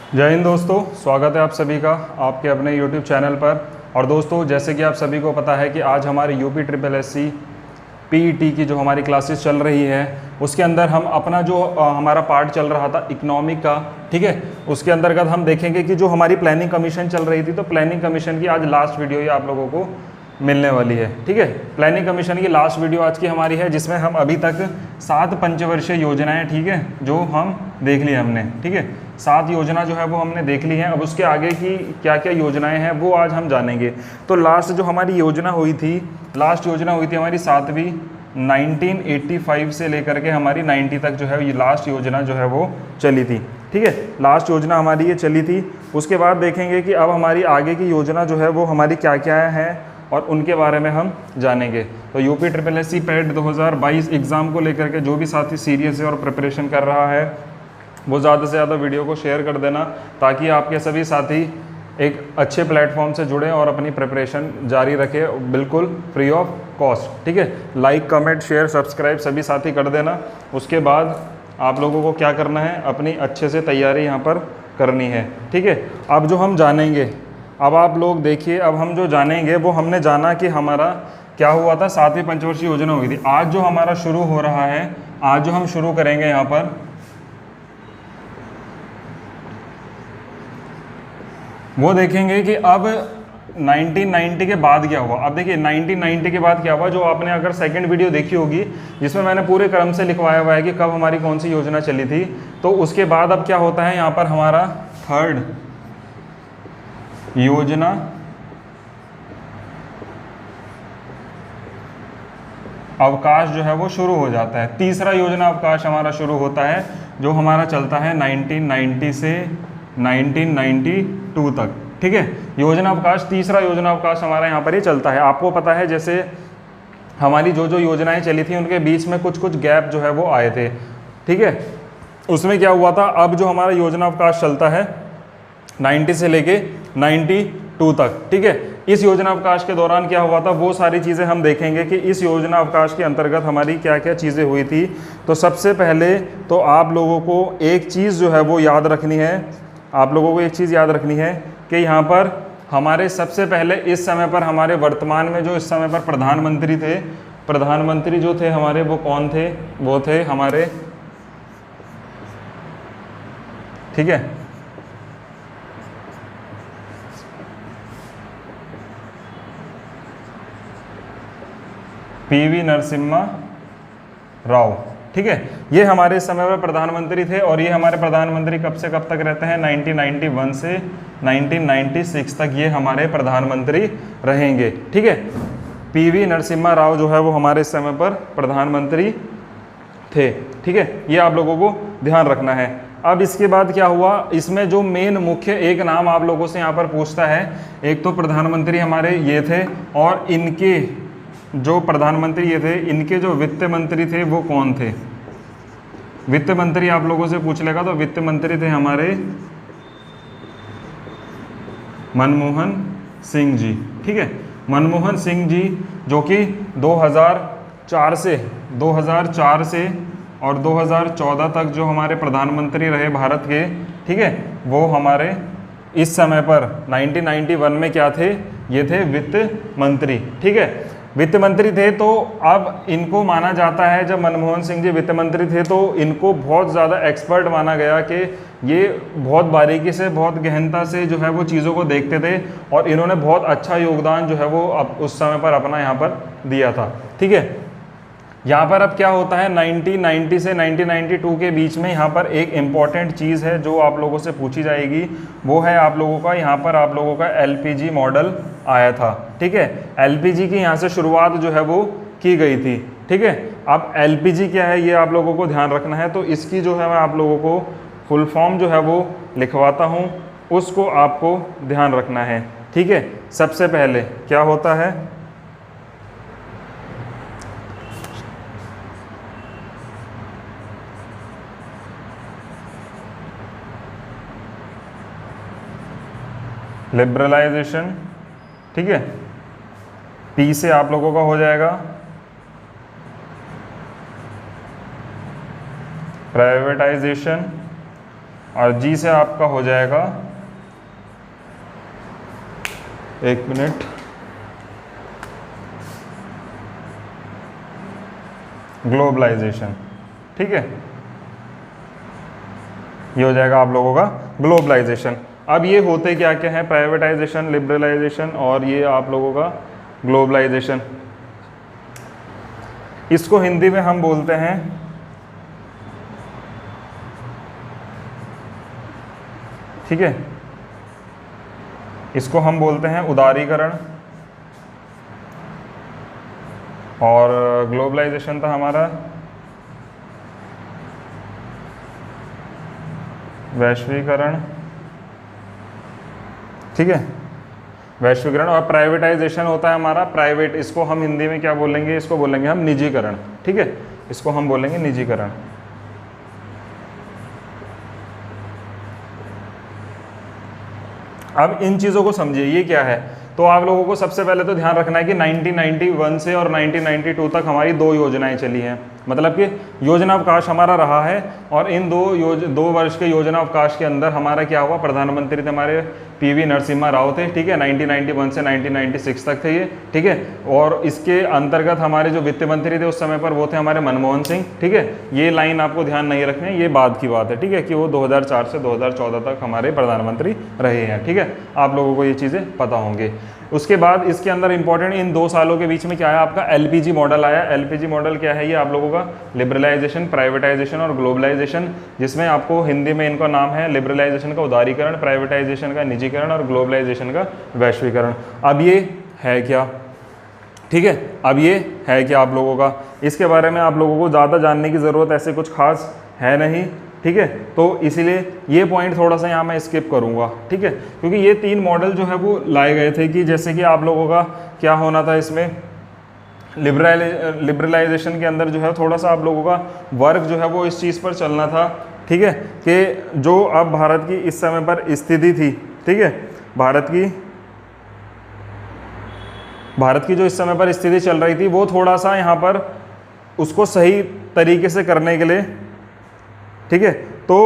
जय हिंद दोस्तों, स्वागत है आप सभी का आपके अपने YouTube चैनल पर। और दोस्तों, जैसे कि आप सभी को पता है कि आज हमारे यूपी ट्रिपल एससी पीईटी की जो हमारी क्लासेस चल रही है उसके अंदर हम अपना जो हमारा पार्ट चल रहा था इकोनॉमिक का, ठीक है, उसके अंतर्गत हम देखेंगे कि जो हमारी प्लानिंग कमीशन चल रही थी, तो प्लानिंग कमीशन की आज लास्ट वीडियो ही आप लोगों को मिलने वाली है। ठीक है, प्लानिंग कमीशन की लास्ट वीडियो आज की हमारी है, जिसमें हम अभी तक 7 पंचवर्षीय योजनाएं, ठीक है, जो हम देख ली हमने। ठीक है, 7 योजना जो है वो हमने देख ली हैं। अब उसके आगे की क्या क्या योजनाएं हैं वो आज हम जानेंगे। तो लास्ट जो हमारी योजना हुई थी, लास्ट योजना हुई थी हमारी 7वीं 1985 से लेकर के हमारी 90 तक जो है ये लास्ट योजना जो है वो चली थी। ठीक है, लास्ट योजना हमारी ये चली थी। उसके बाद देखेंगे कि अब हमारी आगे की योजना जो है वो हमारी क्या क्या है और उनके बारे में हम जानेंगे। तो UP triple SC PAT 2022 exam को लेकर के जो भी साथी सीरियस है और प्रिपरेशन कर रहा है वो ज़्यादा से ज़्यादा वीडियो को शेयर कर देना, ताकि आपके सभी साथी एक अच्छे प्लेटफॉर्म से जुड़ें और अपनी प्रिपरेशन जारी रखें बिल्कुल फ्री ऑफ कॉस्ट। ठीक है, लाइक कमेंट शेयर सब्सक्राइब सभी साथी कर देना। उसके बाद आप लोगों को क्या करना है, अपनी अच्छे से तैयारी यहाँ पर करनी है। ठीक है, अब जो हम जानेंगे, अब आप लोग देखिए, अब हम जो जानेंगे वो हमने जाना कि हमारा क्या हुआ था, 7वीं पंचवर्षीय योजना हुई थी। आज जो हमारा शुरू हो रहा है, आज जो हम शुरू करेंगे यहाँ पर, वो देखेंगे कि अब 1990 के बाद क्या हुआ। अब देखिए 1990 के बाद क्या हुआ, जो आपने अगर सेकंड वीडियो देखी होगी जिसमें मैंने पूरे क्रम से लिखवाया हुआ है कि कब हमारी कौन सी योजना चली थी, तो उसके बाद अब क्या होता है, यहाँ पर हमारा थर्ड योजना अवकाश जो है वो शुरू हो जाता है। तीसरा योजना अवकाश हमारा शुरू होता है, जो हमारा चलता है 1990 से 1992 तक। ठीक है, योजना अवकाश, तीसरा योजना अवकाश हमारा यहाँ पर ही चलता है। आपको पता है जैसे हमारी जो जो योजनाएं चली थी उनके बीच में कुछ कुछ गैप जो है वो आए थे। ठीक है, उसमें क्या हुआ था, अब जो हमारा योजना अवकाश चलता है 90 से लेके 92 तक। ठीक है, इस योजना अवकाश के दौरान क्या हुआ था वो सारी चीज़ें हम देखेंगे कि इस योजना अवकाश के अंतर्गत हमारी क्या क्या चीज़ें हुई थी। तो सबसे पहले तो आप लोगों को एक चीज़ जो है वो याद रखनी है, आप लोगों को एक चीज़ याद रखनी है कि यहाँ पर हमारे सबसे पहले इस समय पर हमारे वर्तमान में जो इस समय पर प्रधानमंत्री थे, प्रधानमंत्री जो थे हमारे वो कौन थे, वो थे हमारे, ठीक है, पीवी नरसिम्हा राव। ठीक है, ये हमारे समय पर प्रधानमंत्री थे और ये हमारे प्रधानमंत्री कब से कब तक रहते हैं, 1991 से 1996 तक ये हमारे प्रधानमंत्री रहेंगे। ठीक है, पीवी नरसिम्हा राव जो है वो हमारे समय पर प्रधानमंत्री थे। ठीक है, ये आप लोगों को ध्यान रखना है। अब इसके बाद क्या हुआ, इसमें जो मेन मुख्य एक नाम आप लोगों से यहाँ पर पूछता है, एक तो प्रधानमंत्री हमारे ये थे और इनके जो प्रधानमंत्री ये थे, इनके जो वित्त मंत्री थे वो कौन थे। वित्त मंत्री आप लोगों से पूछ लेगा तो वित्त मंत्री थे हमारे मनमोहन सिंह जी। ठीक है, मनमोहन सिंह जी जो कि 2004 से और 2014 तक जो हमारे प्रधानमंत्री रहे भारत के। ठीक है, वो हमारे इस समय पर 1991 में क्या थे, ये थे वित्त मंत्री। ठीक है, वित्त मंत्री थे। तो अब इनको माना जाता है, जब मनमोहन सिंह जी वित्त मंत्री थे तो इनको बहुत ज़्यादा एक्सपर्ट माना गया कि ये बहुत बारीकी से, बहुत गहनता से जो है वो चीज़ों को देखते थे और इन्होंने बहुत अच्छा योगदान जो है वो अब उस समय पर अपना यहाँ पर दिया था। ठीक है, यहाँ पर अब क्या होता है, 1990 से 1992 के बीच में यहाँ पर एक इम्पॉर्टेंट चीज़ है जो आप लोगों से पूछी जाएगी, वो है आप लोगों का, यहाँ पर आप लोगों का एलपीजी मॉडल आया था। ठीक है, एलपीजी की यहाँ से शुरुआत जो है वो की गई थी। ठीक है, अब एलपीजी क्या है ये आप लोगों को ध्यान रखना है, तो इसकी जो है मैं आप लोगों को फुल फॉर्म जो है वो लिखवाता हूँ, उसको आपको ध्यान रखना है। ठीक है, सबसे पहले क्या होता है, लिबरलाइजेशन। ठीक है, पी से आप लोगों का हो जाएगा प्राइवेटाइजेशन और जी से आपका हो जाएगा, एक मिनट, ग्लोबलाइजेशन। ठीक है, ये हो जाएगा आप लोगों का ग्लोबलाइजेशन। अब ये होते क्या क्या है, प्राइवेटाइजेशन, लिबरलाइजेशन और ये आप लोगों का ग्लोबलाइजेशन। इसको हिंदी में हम बोलते हैं, ठीक है, इसको हम बोलते हैं उदारीकरण, और ग्लोबलाइजेशन था हमारा वैश्वीकरण। ठीक है, वैश्वीकरण। और प्राइवेटाइजेशन होता है हमारा प्राइवेट, इसको हम हिंदी में क्या बोलेंगे, इसको बोलेंगे हम निजीकरण। ठीक है, इसको हम बोलेंगे निजीकरण। अब इन चीज़ों को समझिए, ये क्या है। तो आप लोगों को सबसे पहले तो ध्यान रखना है कि 1991 से और 1992 तक हमारी 2 योजनाएं चली हैं, मतलब कि योजना अवकाश हमारा रहा है। और इन 2 वर्ष के योजना अवकाश के अंदर हमारा क्या हुआ, प्रधानमंत्री थे हमारे पीवी नरसिम्हा राव थे। ठीक है, 1991 से 1996 तक थे ये। ठीक है, और इसके अंतर्गत हमारे जो वित्त मंत्री थे उस समय पर वो थे हमारे मनमोहन सिंह। ठीक है, ये लाइन आपको ध्यान नहीं रखनी है, ये बाद की बात है। ठीक है, कि वो 2004 से 2014 तक हमारे प्रधानमंत्री रहे हैं। ठीक है, आप लोगों को ये चीज़ें पता होंगी। उसके बाद इसके अंदर इंपॉर्टेंट इन 2 सालों के बीच में क्या है, आपका एलपीजी मॉडल आया। एलपीजी मॉडल क्या है, ये आप लोगों का लिबरलाइजेशन, प्राइवेटाइजेशन और ग्लोबलाइजेशन, जिसमें आपको हिंदी में इनका नाम है लिबरलाइजेशन का उदारीकरण, प्राइवेटाइजेशन का निजीकरण और ग्लोबलाइजेशन का वैश्वीकरण। अब ये है क्या, ठीक है, अब ये है क्या आप लोगों का, इसके बारे में आप लोगों को ज़्यादा जानने की ज़रूरत ऐसे कुछ खास है नहीं। ठीक है, तो इसीलिए ये पॉइंट थोड़ा सा यहाँ मैं स्किप करूँगा। ठीक है, क्योंकि ये 3 मॉडल जो है वो लाए गए थे कि जैसे कि आप लोगों का क्या होना था, इसमें लिबरलाइजेशन के अंदर जो है थोड़ा सा आप लोगों का वर्क जो है वो इस चीज़ पर चलना था। ठीक है, कि जो अब भारत की इस समय पर स्थिति थी, ठीक है, भारत की जो इस समय पर स्थिति चल रही थी वो थोड़ा सा यहाँ पर उसको सही तरीके से करने के लिए, ठीक है, तो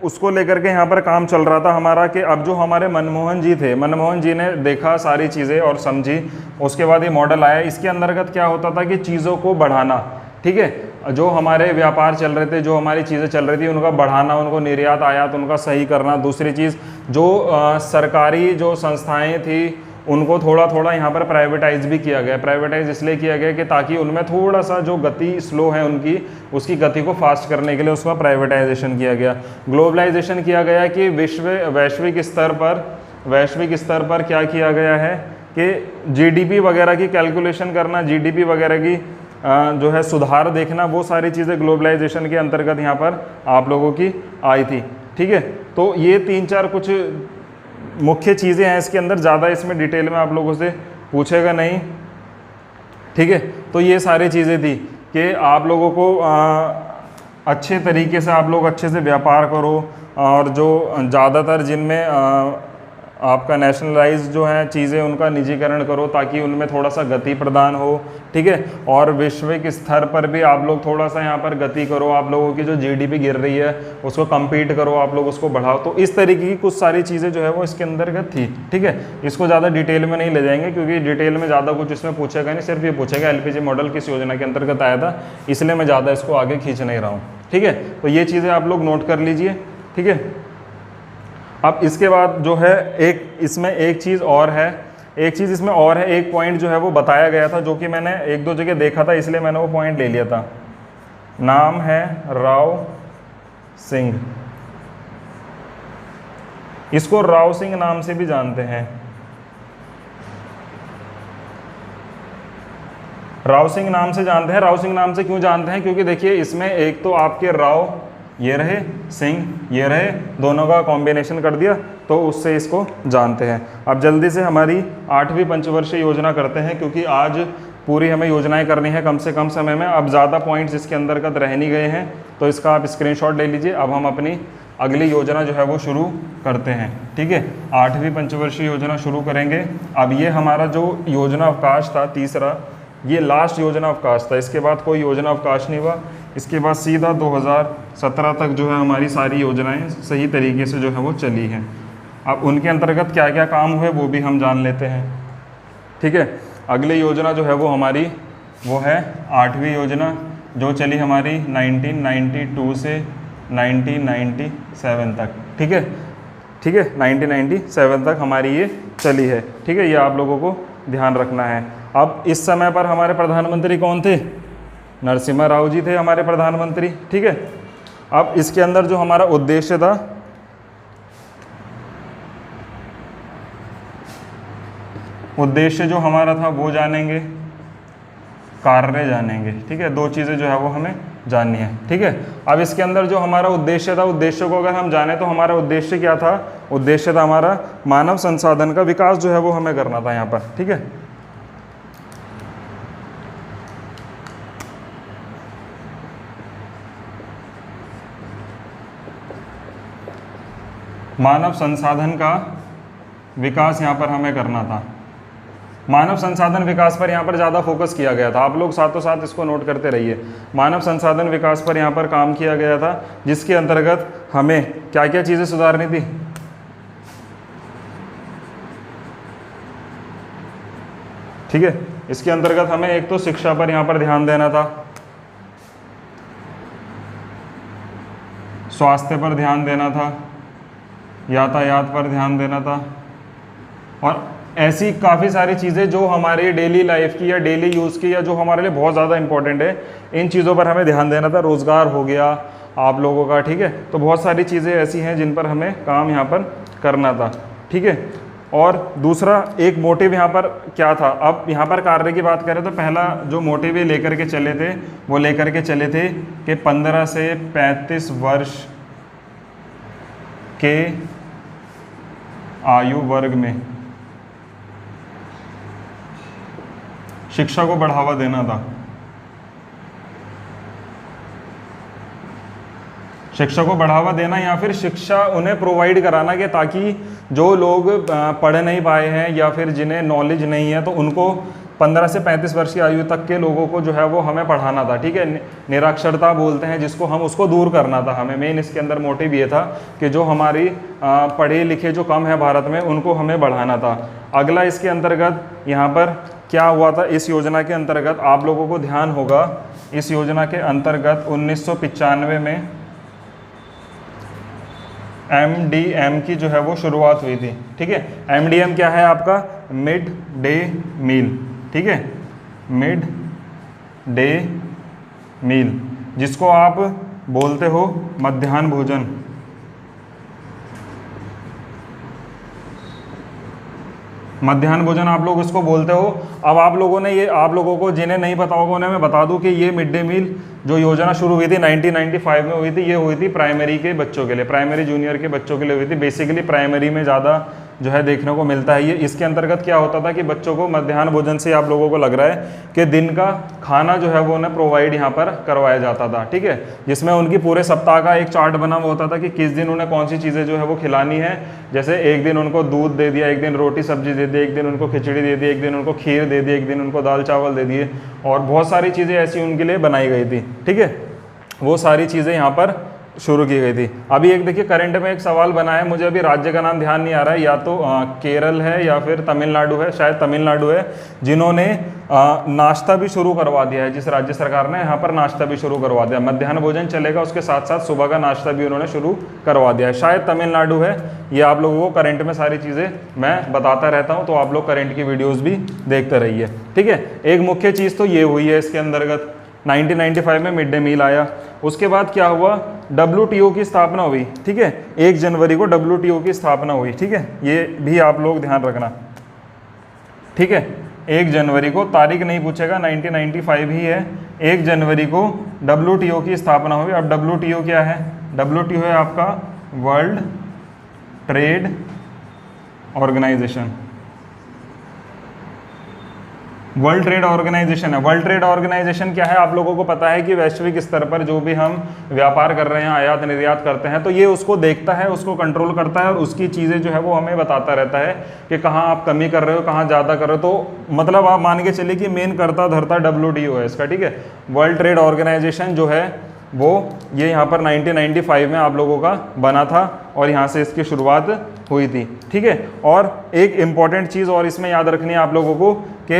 उसको लेकर के यहाँ पर काम चल रहा था हमारा कि अब जो हमारे मनमोहन जी थे, मनमोहन जी ने देखा सारी चीज़ें और समझी, उसके बाद ये मॉडल आया। इसके अंतर्गत क्या होता था कि चीज़ों को बढ़ाना, ठीक है, जो हमारे व्यापार चल रहे थे, जो हमारी चीज़ें चल रही थी उनका बढ़ाना, उनको निर्यात आयात उनका सही करना। दूसरी चीज़ जो सरकारी जो संस्थाएँ थी उनको थोड़ा थोड़ा यहाँ पर प्राइवेटाइज भी किया गया। प्राइवेटाइज इसलिए किया गया कि ताकि उनमें थोड़ा सा जो गति स्लो है उनकी, उसकी गति को फास्ट करने के लिए उसका प्राइवेटाइजेशन किया गया। ग्लोबलाइजेशन किया गया कि वैश्विक स्तर पर क्या किया गया है कि जीडीपी वगैरह की कैलकुलेशन करना, जीडीपी वगैरह की जो है सुधार देखना, वो सारी चीज़ें ग्लोबलाइजेशन के अंतर्गत यहाँ पर आप लोगों की आई थी। ठीक है, तो ये 3-4 कुछ मुख्य चीज़ें हैं इसके अंदर, ज़्यादा इसमें डिटेल में आप लोगों से पूछेगा नहीं। ठीक है, तो ये सारी चीज़ें थी कि आप लोगों को अच्छे तरीके से आप लोग अच्छे से व्यापार करो, और जो ज़्यादातर जिनमें आपका नेशनलाइज जो है चीज़ें उनका निजीकरण करो ताकि उनमें थोड़ा सा गति प्रदान हो। ठीक है, और वैश्विक स्तर पर भी आप लोग थोड़ा सा यहाँ पर गति करो, आप लोगों की जो जीडीपी गिर रही है उसको कम्पीट करो, आप लोग उसको बढ़ाओ। तो इस तरीके की कुछ सारी चीज़ें जो है वो इसके अंतर्गत थी। ठीक है, इसको ज़्यादा डिटेल में नहीं ले जाएंगे क्योंकि डिटेल में ज़्यादा कुछ इसमें पूछेगा नहीं, सिर्फ ये पूछेगा एलपीजी मॉडल किस योजना के अंतर्गत आया था, इसलिए मैं ज़्यादा इसको आगे खींच नहीं रहा हूँ। ठीक है, तो ये चीज़ें आप लोग नोट कर लीजिए। ठीक है, अब इसके बाद जो है इसमें एक चीज़ इसमें और है, एक पॉइंट जो है वो बताया गया था जो कि मैंने 1-2 जगह देखा था, इसलिए मैंने वो पॉइंट ले लिया था। नाम है राव सिंह, इसको राव सिंह नाम से भी जानते हैं। राव सिंह नाम से जानते हैं। राव सिंह नाम से क्यों जानते हैं, क्योंकि देखिए इसमें एक तो आपके राव ये रहे, सिंह ये रहे, दोनों का कॉम्बिनेशन कर दिया तो उससे इसको जानते हैं। अब जल्दी से हमारी 8वीं पंचवर्षीय योजना करते हैं क्योंकि आज पूरी हमें योजनाएं करनी है कम से कम समय में। अब ज़्यादा पॉइंट्स इसके अंतर्गत रह नहीं गए हैं तो इसका आप स्क्रीनशॉट ले लीजिए। अब हम अपनी अगली योजना जो है वो शुरू करते हैं। ठीक है, 8वीं पंचवर्षीय योजना शुरू करेंगे। अब ये हमारा जो योजना अवकाश था तीसरा, ये लास्ट योजना अवकाश था, इसके बाद कोई योजना अवकाश नहीं हुआ। इसके बाद सीधा 2017 तक जो है हमारी सारी योजनाएं सही तरीके से जो है वो चली हैं। अब उनके अंतर्गत क्या क्या काम हुए वो भी हम जान लेते हैं। ठीक है, अगली योजना जो है वो हमारी वो है 8वीं योजना, जो चली हमारी 1992 से 1997 तक। ठीक है, 1997 तक हमारी ये चली है। ठीक है, ये आप लोगों को ध्यान रखना है। अब इस समय पर हमारे प्रधानमंत्री कौन थे? नरसिम्हा राव जी थे हमारे प्रधानमंत्री। ठीक है, अब इसके अंदर जो हमारा उद्देश्य था, उद्देश्य जो हमारा था वो जानेंगे, कार्य जानेंगे। ठीक है, दो चीज़ें जो है वो हमें जाननी है। ठीक है, अब इसके अंदर जो हमारा उद्देश्य था, उद्देश्य को अगर हम जाने तो हमारा उद्देश्य क्या था? उद्देश्य था हमारा मानव संसाधन का विकास जो है वो हमें करना था यहाँ पर। ठीक है, मानव संसाधन का विकास यहाँ पर हमें करना था। मानव संसाधन विकास पर यहाँ पर ज़्यादा फोकस किया गया था। आप लोग साथों साथ इसको नोट करते रहिए। मानव संसाधन विकास पर यहाँ पर काम किया गया था, जिसके अंतर्गत हमें क्या क्या चीज़ें सुधारनी थी? ठीक है, इसके अंतर्गत हमें एक तो शिक्षा पर यहाँ पर ध्यान देना था, स्वास्थ्य पर ध्यान देना था, यातायात पर ध्यान देना था, और ऐसी काफ़ी सारी चीज़ें जो हमारी डेली लाइफ की या डेली यूज़ की या जो हमारे लिए बहुत ज़्यादा इंपॉर्टेंट है, इन चीज़ों पर हमें ध्यान देना था। रोज़गार हो गया आप लोगों का। ठीक है, तो बहुत सारी चीज़ें ऐसी हैं जिन पर हमें काम यहाँ पर करना था। ठीक है, और दूसरा एक मोटिव यहाँ पर क्या था? अब यहाँ पर कार्य की बात करें तो पहला जो मोटिव लेकर के चले थे वो लेकर के चले थे कि 15 से 35 वर्ष के आयु वर्ग में शिक्षा को बढ़ावा देना था। शिक्षा को बढ़ावा देना या फिर शिक्षा उन्हें प्रोवाइड कराना, कि ताकि जो लोग पढ़ नहीं पाए हैं या फिर जिन्हें नॉलेज नहीं है, तो उनको 15 से 35 वर्ष की आयु तक के लोगों को जो है वो हमें पढ़ाना था। ठीक है, निरक्षरता बोलते हैं जिसको, हम उसको दूर करना था हमें। मेन इसके अंदर मोटिव ये था कि जो हमारी पढ़े लिखे जो कम है भारत में, उनको हमें बढ़ाना था। अगला इसके अंतर्गत यहाँ पर क्या हुआ था? इस योजना के अंतर्गत आप लोगों को ध्यान होगा, इस योजना के अंतर्गत 1995 में MDM की जो है वो शुरुआत हुई थी। ठीक है, MDM क्या है आपका? Mid day meal. ठीक है, मिड डे मील, जिसको आप बोलते हो मध्याह्न भोजन। मध्याह्न भोजन आप लोग इसको बोलते हो। अब आप लोगों ने ये, आप लोगों को जिन्हें नहीं पता होगा उन्हें मैं बता दूं कि ये मिड डे मील जो योजना शुरू हुई थी 1995 में हुई थी, ये हुई थी प्राइमरी के बच्चों के लिए, प्राइमरी जूनियर के बच्चों के लिए हुई थी। बेसिकली प्राइमरी में ज़्यादा जो है देखने को मिलता है ये। इसके अंतर्गत क्या होता था कि बच्चों को मध्याह्न भोजन से आप लोगों को लग रहा है कि दिन का खाना जो है वो उन्हें प्रोवाइड यहाँ पर करवाया जाता था। ठीक है, जिसमें उनकी पूरे सप्ताह का एक चार्ट बना हुआ होता था कि किस दिन उन्हें कौन सी चीज़ें जो है वो खिलानी है। जैसे एक दिन उनको दूध दे दिया, एक दिन रोटी सब्जी दे दी, एक दिन उनको खिचड़ी दे दी, एक दिन उनको खीर दे दी, एक दिन उनको दाल चावल दे दिए, और बहुत सारी चीज़ें ऐसी उनके लिए बनाई गई थी। ठीक है, वो सारी चीज़ें यहाँ पर शुरू की गई थी। अभी एक देखिए करंट में एक सवाल बना है, मुझे अभी राज्य का नाम ध्यान नहीं आ रहा है, या तो केरल है या फिर तमिलनाडु है, शायद तमिलनाडु है, जिन्होंने नाश्ता भी शुरू करवा दिया है। जिस राज्य सरकार ने यहाँ पर नाश्ता भी शुरू करवा दिया, मध्याह्न भोजन चलेगा, उसके साथ साथ सुबह का नाश्ता भी उन्होंने शुरू करवा दिया है। शायद तमिलनाडु है। ये आप लोगों को करंट में सारी चीज़ें मैं बताता रहता हूँ, तो आप लोग करंट की वीडियोज़ भी देखते रहिए। ठीक है, एक मुख्य चीज़ तो ये हुई है इसके अंतर्गत। 1995 में मिड डे मील आया। उसके बाद क्या हुआ? WTO की स्थापना हुई। ठीक है, 1 जनवरी को WTO की स्थापना हुई। ठीक है, ये भी आप लोग ध्यान रखना। ठीक है, 1 जनवरी को, तारीख नहीं पूछेगा, 1995 ही है। 1 जनवरी को WTO की स्थापना हुई। अब WTO क्या है? WTO है आपका world trade organisation. World trade organisation है। वर्ल्ड ट्रेड ऑर्गेनाइजेशन क्या है? आप लोगों को पता है कि वैश्विक स्तर पर जो भी हम व्यापार कर रहे हैं, आयात निर्यात करते हैं, तो ये उसको देखता है, उसको कंट्रोल करता है, और उसकी चीज़ें जो है वो हमें बताता रहता है कि कहाँ आप कमी कर रहे हो, कहाँ ज़्यादा कर रहे हो। तो मतलब आप मान के चलिए कि मेन करता धरता WTO है इसका। ठीक है, वर्ल्ड ट्रेड ऑर्गेनाइजेशन जो है वो ये यहाँ पर 1995 में आप लोगों का बना था और यहाँ से इसकी शुरुआत हुई थी। ठीक है, और एक इम्पॉर्टेंट चीज़ और इसमें याद रखनी है आप लोगों को कि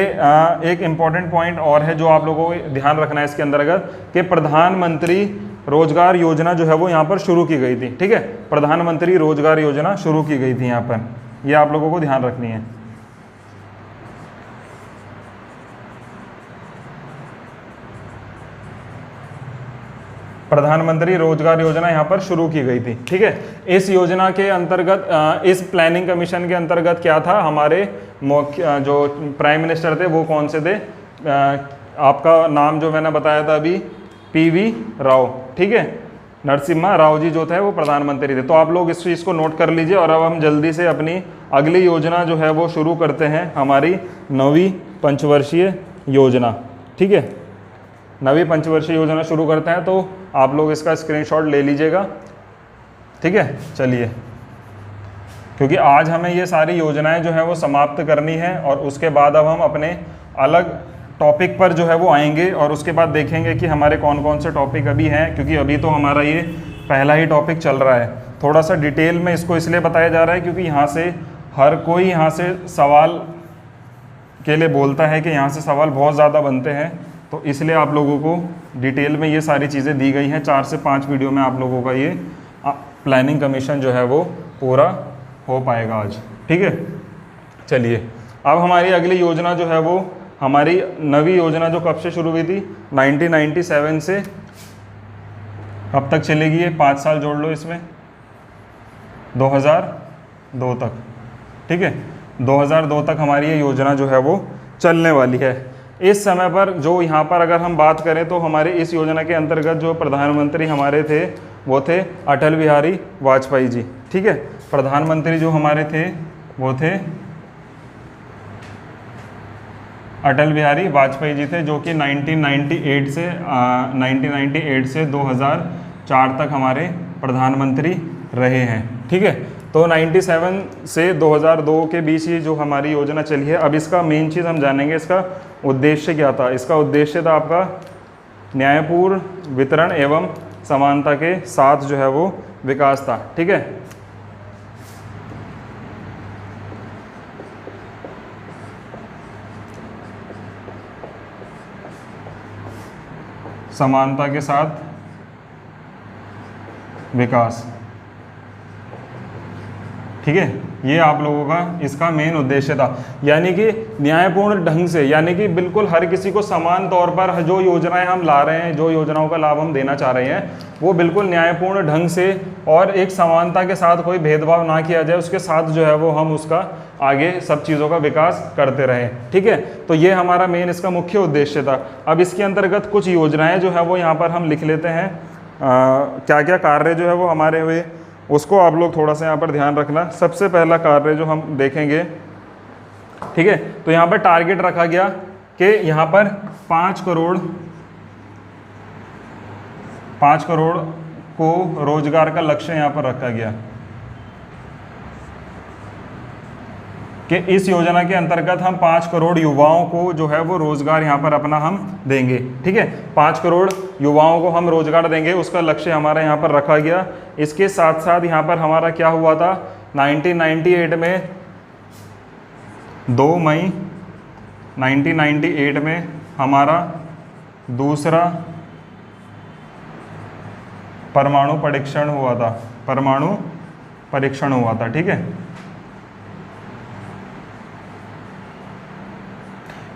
एक इम्पॉर्टेंट पॉइंट और है जो आप लोगों को ध्यान रखना है इसके अंतर्गत कि प्रधानमंत्री रोजगार योजना जो है वो यहाँ पर शुरू की गई थी। ठीक है, प्रधानमंत्री रोजगार योजना शुरू की गई थी यहाँ पर, ये आप लोगों को ध्यान रखनी है। प्रधानमंत्री रोजगार योजना यहाँ पर शुरू की गई थी। ठीक है, इस योजना के अंतर्गत इस प्लानिंग कमीशन के अंतर्गत क्या था, हमारे मुख्य जो प्राइम मिनिस्टर थे वो कौन से थे, आपका नाम जो मैंने बताया था अभी PV राव। ठीक है, नरसिम्हा राव जी जो थे वो प्रधानमंत्री थे। तो आप लोग इस चीज़ को नोट कर लीजिए और अब हम जल्दी से अपनी अगली योजना जो है वो शुरू करते हैं, हमारी 9वीं पंचवर्षीय योजना। ठीक है, 9वीं पंचवर्षीय योजना शुरू करते हैं, तो आप लोग इसका स्क्रीनशॉट ले लीजिएगा। ठीक है, चलिए, क्योंकि आज हमें ये सारी योजनाएं जो है वो समाप्त करनी है और उसके बाद अब हम अपने अलग टॉपिक पर जो है वो आएंगे और उसके बाद देखेंगे कि हमारे कौन कौन से टॉपिक अभी हैं, क्योंकि अभी तो हमारा ये पहला ही टॉपिक चल रहा है। थोड़ा सा डिटेल में इसको इसलिए बताया जा रहा है क्योंकि यहाँ से हर कोई यहाँ से सवाल के लिए बोलता है कि यहाँ से सवाल बहुत ज़्यादा बनते हैं, तो इसलिए आप लोगों को डिटेल में ये सारी चीज़ें दी गई हैं। 4 से 5 वीडियो में आप लोगों का ये प्लानिंग कमीशन जो है वो पूरा हो पाएगा आज। ठीक है, चलिए, अब हमारी अगली योजना जो है वो हमारी 9वीं योजना जो कब से शुरू हुई थी, 1997 से कब तक चलेगी, ये 5 साल जोड़ लो इसमें, 2002 तक। ठीक है, 2002 तक हमारी ये योजना जो है वो चलने वाली है। इस समय पर जो यहाँ पर अगर हम बात करें तो हमारे इस योजना के अंतर्गत जो प्रधानमंत्री हमारे थे वो थे अटल बिहारी वाजपेयी जी। ठीक है, प्रधानमंत्री जो हमारे थे वो थे अटल बिहारी वाजपेयी जी थे, जो कि 1998 से 2004 तक हमारे प्रधानमंत्री रहे हैं। ठीक है, तो 97 से 2002 के बीच ये जो हमारी योजना चली है। अब इसका मेन चीज़ हम जानेंगे, इसका उद्देश्य क्या था। इसका उद्देश्य था आपका न्यायपूर्ण वितरण एवं समानता के साथ जो है वो विकास था। ठीक है, समानता के साथ विकास। ठीक है, ये आप लोगों का इसका मेन उद्देश्य था, यानी कि न्यायपूर्ण ढंग से, यानी कि बिल्कुल हर किसी को समान तौर पर जो योजनाएं हम ला रहे हैं, जो योजनाओं का लाभ हम देना चाह रहे हैं, वो बिल्कुल न्यायपूर्ण ढंग से और एक समानता के साथ, कोई भेदभाव ना किया जाए, उसके साथ जो है वो हम उसका आगे सब चीज़ों का विकास करते रहें। ठीक है, तो ये हमारा मेन इसका मुख्य उद्देश्य था। अब इसके अंतर्गत कुछ योजनाएं जो है वो यहाँ पर हम लिख लेते हैं, क्या क्या कार्य जो है वो हमारे हुए, उसको आप लोग थोड़ा सा यहाँ पर ध्यान रखना। सबसे पहला कार्य जो हम देखेंगे, ठीक है, तो यहाँ पर टारगेट रखा गया कि यहाँ पर 5 करोड़ को रोजगार का लक्ष्य यहाँ पर रखा गया कि इस योजना के अंतर्गत हम 5 करोड़ युवाओं को जो है वो रोजगार यहाँ पर अपना हम देंगे। ठीक है, 5 करोड़ युवाओं को हम रोजगार देंगे, उसका लक्ष्य हमारा यहाँ पर रखा गया। इसके साथ साथ यहाँ पर हमारा क्या हुआ था, 1998 में 2 मई 1998 में हमारा दूसरा परमाणु परीक्षण हुआ था, परमाणु परीक्षण हुआ था। ठीक है,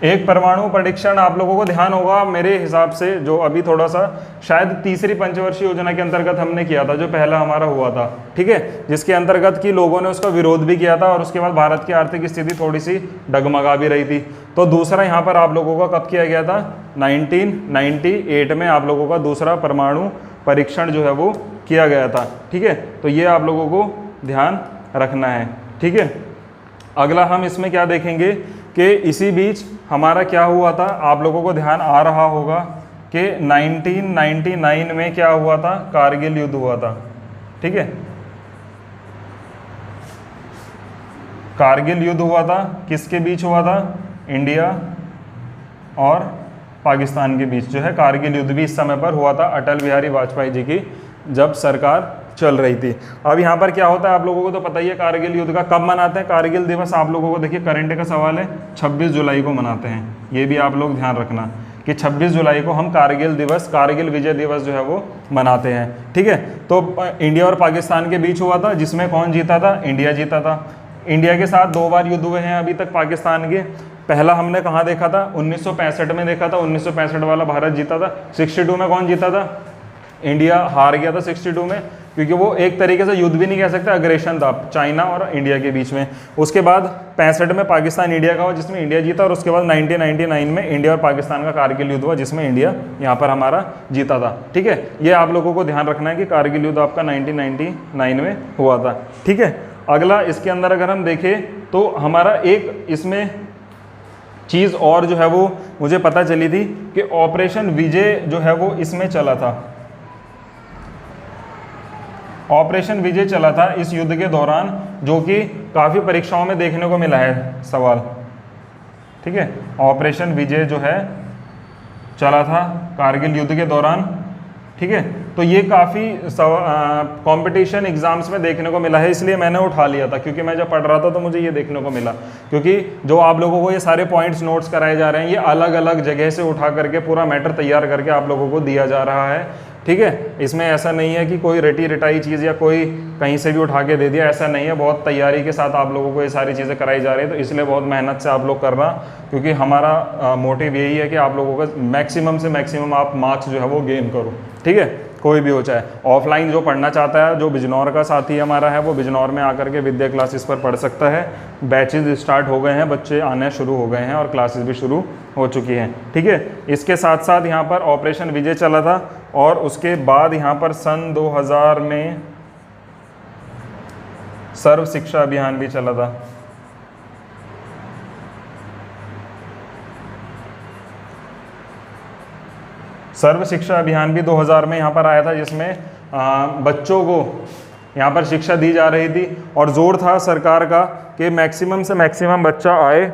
एक परमाणु परीक्षण आप लोगों को ध्यान होगा मेरे हिसाब से, जो अभी थोड़ा सा शायद तीसरी पंचवर्षीय योजना के अंतर्गत हमने किया था, जो पहला हमारा हुआ था। ठीक है, जिसके अंतर्गत कि लोगों ने उसका विरोध भी किया था और उसके बाद भारत की आर्थिक स्थिति थोड़ी सी डगमगा भी रही थी। तो दूसरा यहाँ पर आप लोगों का कब किया गया था, 1998 में आप लोगों का दूसरा परमाणु परीक्षण जो है वो किया गया था। ठीक है, तो ये आप लोगों को ध्यान रखना है। ठीक है, अगला हम इसमें क्या देखेंगे कि इसी बीच हमारा क्या हुआ था, आप लोगों को ध्यान आ रहा होगा कि 1999 में क्या हुआ था, कारगिल युद्ध हुआ था। ठीक है, कारगिल युद्ध हुआ था, किसके बीच हुआ था, इंडिया और पाकिस्तान के बीच जो है कारगिल युद्ध भी इस समय पर हुआ था, अटल बिहारी वाजपेयी जी की जब सरकार चल रही थी। अब यहाँ पर क्या होता है आप लोगों को तो पता ही है, कारगिल युद्ध का कब मनाते हैं कारगिल दिवस, आप लोगों को देखिए करंट का सवाल है, 26 जुलाई को मनाते हैं। ये भी आप लोग ध्यान रखना कि 26 जुलाई को हम कारगिल दिवस, कारगिल विजय दिवस जो है वो मनाते हैं। ठीक है, तो इंडिया और पाकिस्तान के बीच हुआ था, जिसमें कौन जीता था? इंडिया जीता था। इंडिया के साथ 2 बार युद्ध हुए हैं अभी तक पाकिस्तान के। पहला हमने कहाँ देखा था? 1965 में देखा था, 1965 वाला भारत जीता था। 62 में कौन जीता था? इंडिया हार गया था 62 में, क्योंकि वो एक तरीके से युद्ध भी नहीं कह सकते, अग्रेशन था चाइना और इंडिया के बीच में। उसके बाद 65 में पाकिस्तान इंडिया का हुआ जिसमें इंडिया जीता, और उसके बाद 1999 में इंडिया और पाकिस्तान का कारगिल युद्ध हुआ जिसमें इंडिया यहाँ पर हमारा जीता था। ठीक है, ये आप लोगों को ध्यान रखना है कि कारगिल युद्ध आपका 1999 में हुआ था। ठीक है, अगला इसके अंदर अगर हम देखें तो हमारा एक इसमें चीज़ और जो है वो मुझे पता चली थी कि ऑपरेशन विजय जो है वो इसमें चला था, ऑपरेशन विजय चला था इस युद्ध के दौरान, जो कि काफ़ी परीक्षाओं में देखने को मिला है सवाल। ठीक है, ऑपरेशन विजय जो है चला था कारगिल युद्ध के दौरान। ठीक है, तो ये काफ़ी कंपटीशन एग्जाम्स में देखने को मिला है, इसलिए मैंने उठा लिया था, क्योंकि मैं जब पढ़ रहा था तो मुझे ये देखने को मिला, क्योंकि जो आप लोगों को ये सारे पॉइंट्स नोट्स कराए जा रहे हैं, ये अलग अलग जगह से उठा करके पूरा मैटर तैयार करके आप लोगों को दिया जा रहा है। ठीक है, इसमें ऐसा नहीं है कि कोई रटी रटाई चीज़ या कोई कहीं से भी उठा के दे दिया, ऐसा नहीं है। बहुत तैयारी के साथ आप लोगों को ये सारी चीज़ें कराई जा रही है, तो इसलिए बहुत मेहनत से आप लोग करना, क्योंकि हमारा मोटिव यही है कि आप लोगों का मैक्सिमम से मैक्सिमम आप मार्क्स जो है वो गेन करो। ठीक है, कोई भी हो, चाहे ऑफलाइन जो पढ़ना चाहता है, जो बिजनौर का साथी हमारा है वो बिजनौर में आकर के विद्या क्लासेस पर पढ़ सकता है। बैचेज स्टार्ट हो गए हैं, बच्चे आने शुरू हो गए हैं और क्लासेस भी शुरू हो चुकी हैं। ठीक है, इसके साथ साथ यहाँ पर ऑपरेशन विजय चला था, और उसके बाद यहाँ पर सन 2000 में सर्व शिक्षा अभियान भी चला था। सर्व शिक्षा अभियान भी 2000 में यहाँ पर आया था, जिसमें बच्चों को यहाँ पर शिक्षा दी जा रही थी, और जोर था सरकार का कि मैक्सिमम से मैक्सिमम बच्चा आए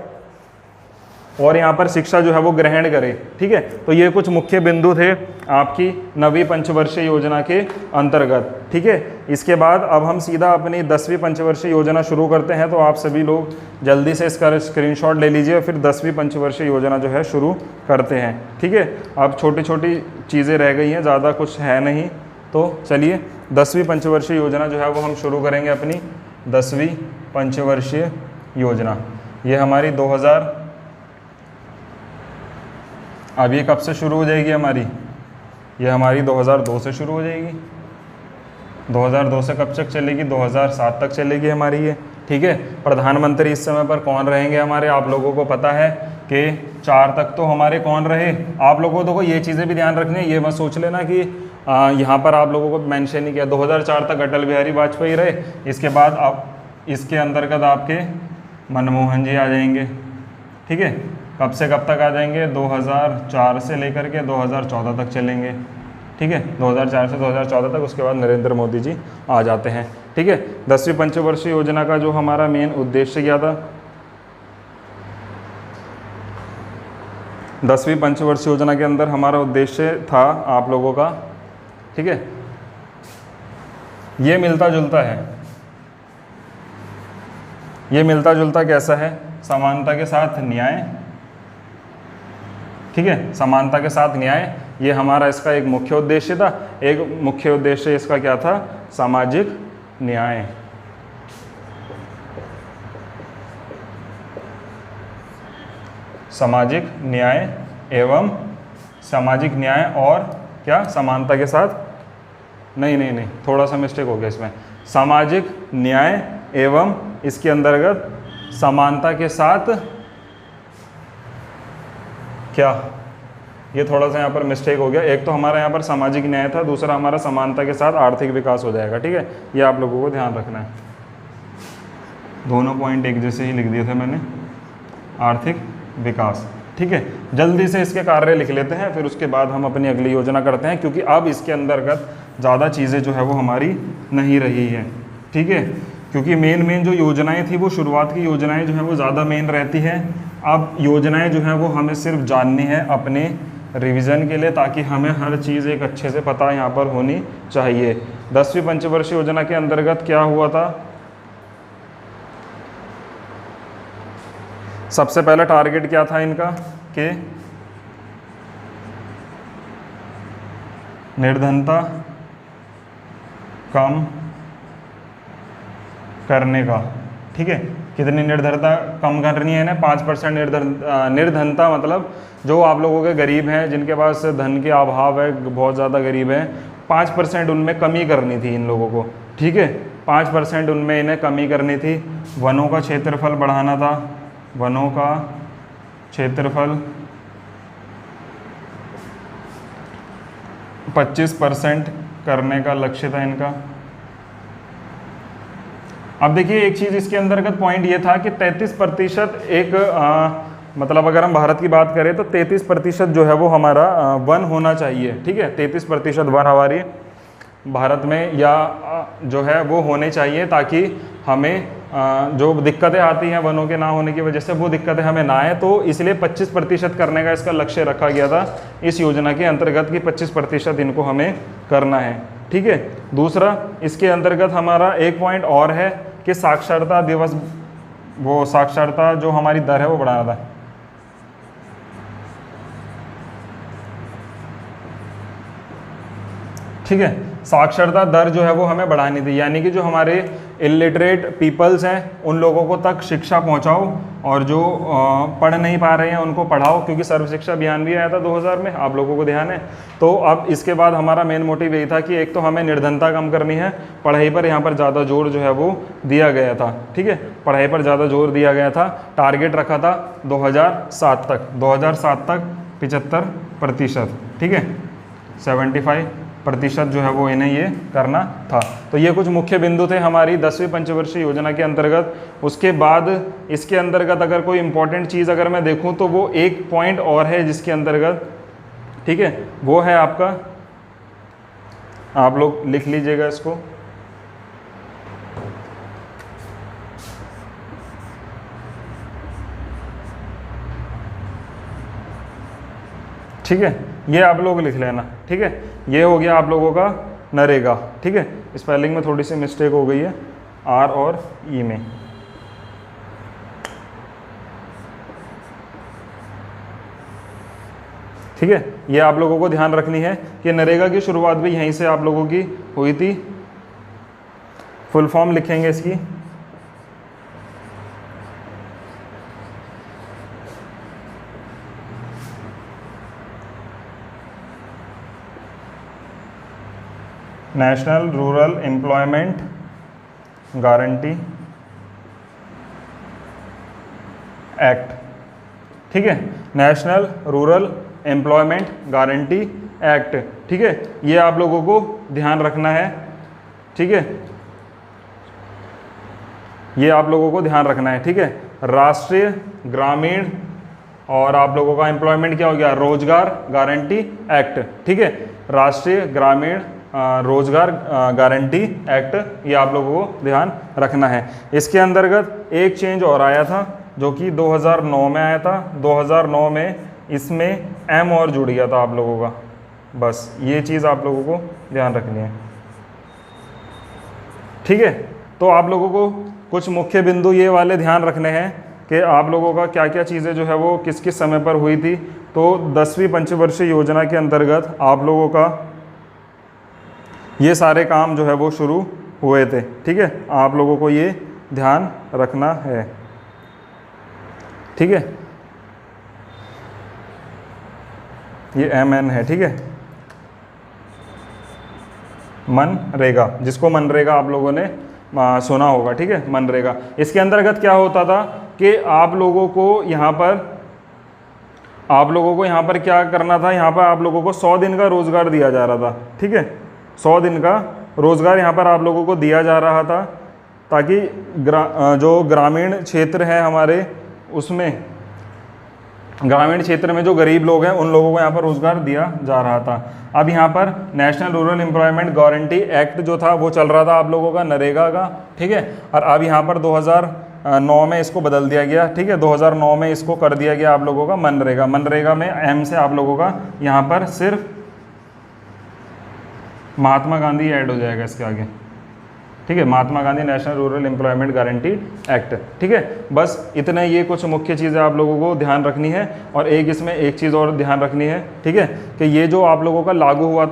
और यहाँ पर शिक्षा जो है वो ग्रहण करे। ठीक है, तो ये कुछ मुख्य बिंदु थे आपकी 9वीं पंचवर्षीय योजना के अंतर्गत। ठीक है, इसके बाद अब हम सीधा अपनी 10वीं पंचवर्षीय योजना शुरू करते हैं, तो आप सभी लोग जल्दी से इसका स्क्रीनशॉट ले लीजिए और फिर 10वीं पंचवर्षीय योजना जो है शुरू करते हैं। ठीक है, अब छोटी छोटी चीज़ें रह गई हैं, ज़्यादा कुछ है नहीं, तो चलिए 10वीं पंचवर्षीय योजना जो है वो हम शुरू करेंगे। अपनी 10वीं पंचवर्षीय योजना ये हमारी 2000, अब ये कब से शुरू हो जाएगी हमारी? ये हमारी 2002 से शुरू हो जाएगी। 2002 से कब तक चलेगी? 2007 तक चलेगी हमारी ये। ठीक है, प्रधानमंत्री इस समय पर कौन रहेंगे हमारे? आप लोगों को पता है कि 4 तक तो हमारे कौन रहे। आप लोगों को ये चीज़ें भी ध्यान रखनी है, ये मत सोच लेना कि यहाँ पर आप लोगों को मेंशन नहीं किया। 2004 तक अटल बिहारी वाजपेयी रहे, इसके बाद आप इसके अंतर्गत आपके मनमोहन जी आ जाएंगे। ठीक है, कब से कब तक आ जाएंगे? 2004 से लेकर के 2014 तक चलेंगे। ठीक है, 2004 से 2014 तक, उसके बाद नरेंद्र मोदी जी आ जाते हैं। ठीक है, 10वीं पंचवर्षीय योजना का जो हमारा मेन उद्देश्य क्या था? 10वीं पंचवर्षीय योजना के अंदर हमारा उद्देश्य था आप लोगों का, ठीक है, ये मिलता जुलता है। ये मिलता जुलता कैसा है? समानता के साथ न्याय। ठीक है, समानता के साथ न्याय, ये हमारा इसका एक मुख्य उद्देश्य था। एक मुख्य उद्देश्य इसका क्या था? सामाजिक न्याय। सामाजिक न्याय एवं सामाजिक न्याय और क्या? समानता के साथ, नहीं, थोड़ा सा मिस्टेक हो गया इसमें। सामाजिक न्याय एवं इसके अंतर्गत समानता के साथ क्या? ये थोड़ा सा यहाँ पर मिस्टेक हो गया। एक तो हमारा यहाँ पर सामाजिक न्याय था, दूसरा हमारा समानता के साथ आर्थिक विकास हो जाएगा। ठीक है, ये आप लोगों को ध्यान रखना है। दोनों पॉइंट एक जैसे ही लिख दिए थे मैंने, आर्थिक विकास। ठीक है, जल्दी से इसके कार्य लिख लेते हैं, फिर उसके बाद हम अपनी अगली योजना करते हैं, क्योंकि अब इसके अंतर्गत ज़्यादा चीज़ें जो है वो हमारी नहीं रही है। ठीक है, क्योंकि मेन जो योजनाएं थी वो शुरुआत की योजनाएं जो है वो ज़्यादा मेन रहती है। अब योजनाएं जो हैं वो हमें सिर्फ जाननी है अपने रिवीजन के लिए, ताकि हमें हर चीज़ एक अच्छे से पता यहाँ पर होनी चाहिए। 10वीं पंचवर्षीय योजना के अंतर्गत क्या हुआ था? सबसे पहला टारगेट क्या था इनका कि निर्धनता कम करने का। ठीक है, कितनी निर्धनता कम करनी है ना? 5% निर्धनता मतलब जो आप लोगों के गरीब हैं, जिनके पास धन के अभाव है, बहुत ज़्यादा गरीब हैं, 5% उनमें कमी करनी थी इन लोगों को। ठीक है, 5% उनमें इन्हें कमी करनी थी। वनों का क्षेत्रफल बढ़ाना था, वनों का क्षेत्रफल 25% करने का लक्ष्य था इनका। अब देखिए एक चीज़ इसके अंतर्गत पॉइंट ये था कि 33% एक मतलब अगर हम भारत की बात करें तो 33% जो है वो हमारा वन होना चाहिए। ठीक है, 33% वन हमारी भारत में या जो है वो होने चाहिए, ताकि हमें जो दिक्कतें आती हैं वनों के ना होने की वजह से, वो दिक्कतें हमें ना आए। तो इसलिए 25% करने का इसका लक्ष्य रखा गया था इस योजना के अंतर्गत कि 25% इनको हमें करना है। ठीक है, दूसरा इसके अंतर्गत हमारा एक पॉइंट और है कि साक्षरता दिवस, वो साक्षरता जो हमारी दर है वो बढ़ाना था। ठीक है, साक्षरता दर जो है वो हमें बढ़ानी थी, यानी कि जो हमारे इलिटरेट पीपल्स हैं उन लोगों को तक शिक्षा पहुंचाओ, और जो पढ़ नहीं पा रहे हैं उनको पढ़ाओ, क्योंकि सर्व शिक्षा अभियान भी आया था 2000 में, आप लोगों को ध्यान है। तो अब इसके बाद हमारा मेन मोटिव यही था कि एक तो हमें निर्धनता कम करनी है, पढ़ाई पर यहाँ पर ज़्यादा जोर जो है वो दिया गया था। ठीक है, पढ़ाई पर ज़्यादा जोर दिया गया था। टारगेट रखा था 2007 तक, 2007 तक 75%। ठीक है, 75% जो है वो इन्हें ये करना था। तो ये कुछ मुख्य बिंदु थे हमारी 10वीं पंचवर्षीय योजना के अंतर्गत। उसके बाद इसके अंतर्गत अगर कोई इंपॉर्टेंट चीज़ अगर मैं देखूं तो वो एक पॉइंट और है जिसके अंतर्गत, ठीक है, वो है आपका, आप लोग लिख लीजिएगा इसको, ठीक है, ये आप लोग लिख लेना। ठीक है, ये हो गया आप लोगों का नरेगा। ठीक है, स्पेलिंग में थोड़ी सी मिस्टेक हो गई है आर और ई में। ठीक है, ये आप लोगों को ध्यान रखनी है कि नरेगा की शुरुआत भी यहीं से आप लोगों की हुई थी। फुल फॉर्म लिखेंगे इसकी, national Rural Employment Guarantee Act. ठीक है, national Rural Employment Guarantee Act. ठीक है, ये आप लोगों को ध्यान रखना है। ठीक है, ये आप लोगों को ध्यान रखना है। ठीक है, राष्ट्रीय ग्रामीण और आप लोगों का एम्प्लॉयमेंट क्या हो गया, रोजगार गारंटी एक्ट। ठीक है, राष्ट्रीय ग्रामीण रोजगार गारंटी एक्ट, ये आप लोगों को ध्यान रखना है। इसके अंतर्गत एक चेंज और आया था जो कि 2009 में आया था। 2009 में इसमें एम और जुड़ गया था आप लोगों का, बस ये चीज़ आप लोगों को ध्यान रखनी है। ठीक है, तो आप लोगों को कुछ मुख्य बिंदु ये वाले ध्यान रखने हैं कि आप लोगों का क्या क्या चीज़ें जो है वो किस किस समय पर हुई थी। तो 10वीं पंचवर्षीय योजना के अंतर्गत आप लोगों का ये सारे काम जो है वो शुरू हुए थे। ठीक है, आप लोगों को ये ध्यान रखना है। ठीक है, ये MN है। ठीक है, मनरेगा, जिसको मनरेगा आप लोगों ने सुना होगा। ठीक है, मनरेगा, इसके अंतर्गत क्या होता था कि आप लोगों को यहाँ पर क्या करना था, यहाँ पर आप लोगों को 100 दिन का रोजगार दिया जा रहा था। ठीक है, 100 दिन का रोजगार यहाँ पर आप लोगों को दिया जा रहा था, ताकि जो ग्रामीण क्षेत्र है हमारे, उसमें ग्रामीण क्षेत्र में जो गरीब लोग हैं उन लोगों को यहाँ पर रोजगार दिया जा रहा था। अब यहाँ पर national Rural Employment Guarantee act जो था वो चल रहा था आप लोगों का, नरेगा का। ठीक है, और अब यहाँ पर 2009 में इसको बदल दिया गया, ठीक है। 2009 में इसको कर दिया गया आप लोगों का मनरेगा। मनरेगा में एम से आप लोगों का यहाँ पर सिर्फ महात्मा गांधी ऐड हो जाएगा इसके आगे, ठीक है। Mahatma Gandhi National Rural Employment Guarantee Act, ठीक है। बस इतने ये कुछ मुख्य चीज़ें आप लोगों को ध्यान रखनी है। और एक इसमें एक चीज़ और ध्यान रखनी है, ठीक है, कि ये जो आप लोगों का लागू हुआ